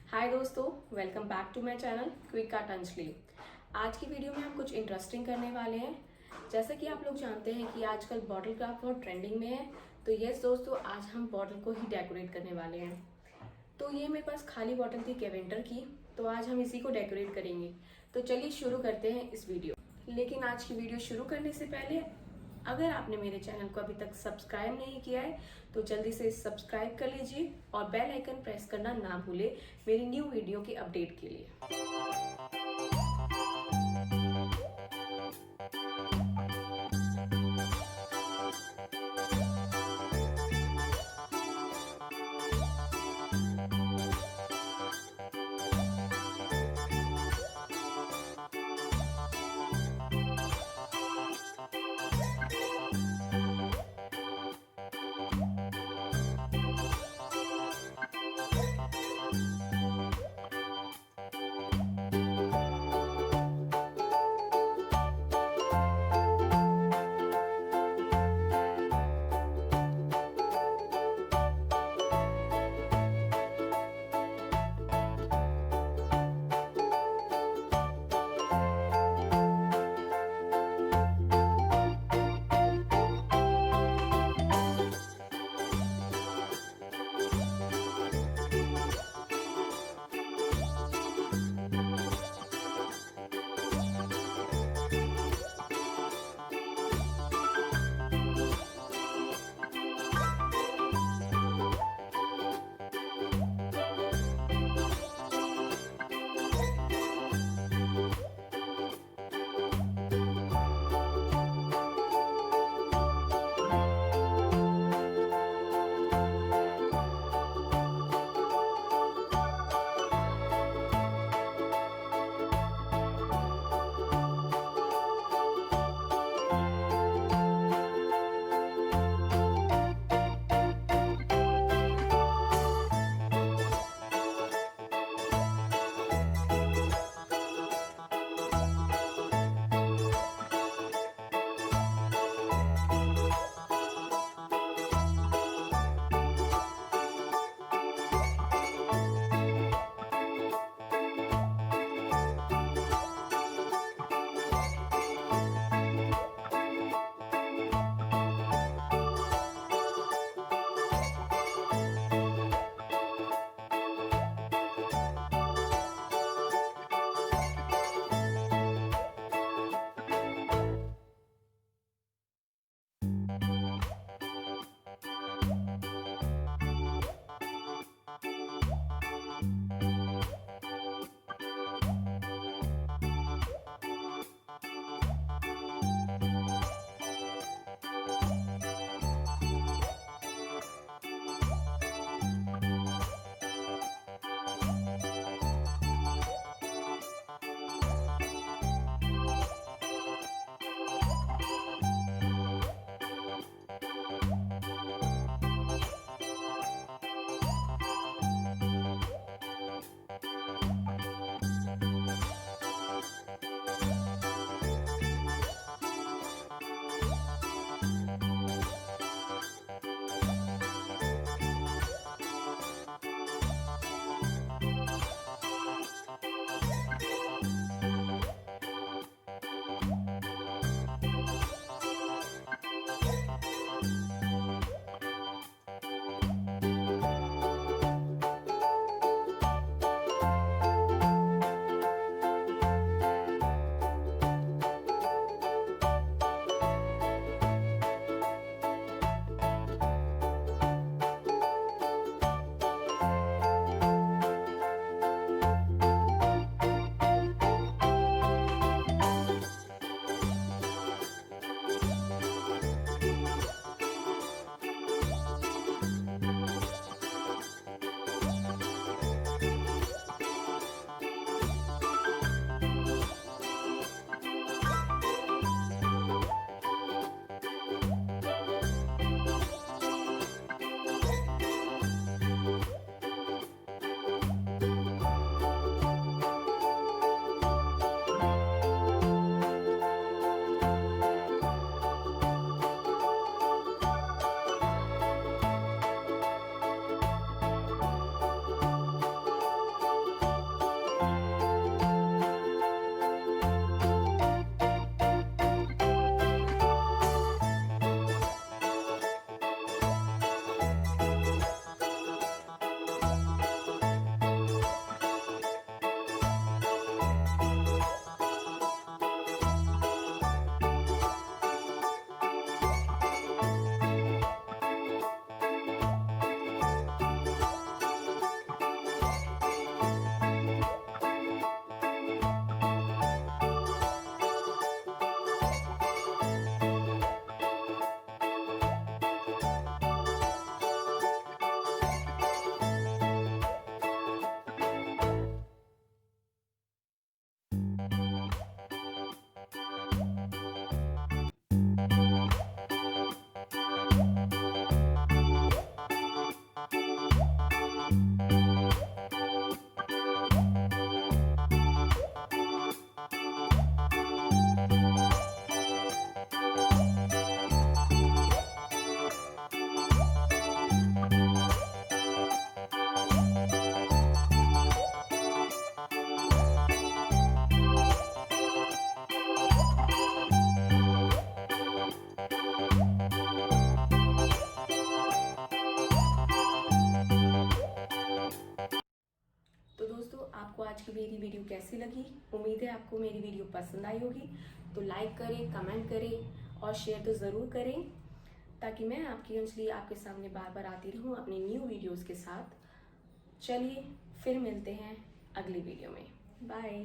हाय दोस्तों, welcome back to my channel क्विकाटंजलि। आज की वीडियो में हम कुछ इंटरेस्टिंग करने वाले हैं। जैसा कि आप लोग जानते हैं कि आजकल बॉटल क्राफ्ट बहुत ट्रेंडिंग में है, तो यस दोस्तों, आज हम बॉटल को ही डेकोरेट करने वाले हैं। तो ये मेरे पास खाली बॉटल थी कैवेंटर की, तो आज हम इसी को डेकोरेट करेंगे। तो चलिए शुरू करते हैं इस वीडियो। लेकिन आज की वीडियो शुरू करने से पहले अगर आपने मेरे चैनल को अभी तक सब्सक्राइब नहीं किया है तो जल्दी से सब्सक्राइब कर लीजिए और बेल आइकन प्रेस करना ना भूले मेरी न्यू वीडियो के अपडेट के लिए। आज की मेरी वीडियो कैसी लगी। उम्मीद है आपको मेरी वीडियो पसंद आई होगी। तो लाइक करें, कमेंट करें और शेयर तो ज़रूर करें, ताकि मैं आपकी अंजलि आपके सामने बार बार आती रहूँ अपनी न्यू वीडियोज़ के साथ। चलिए फिर मिलते हैं अगली वीडियो में। बाय।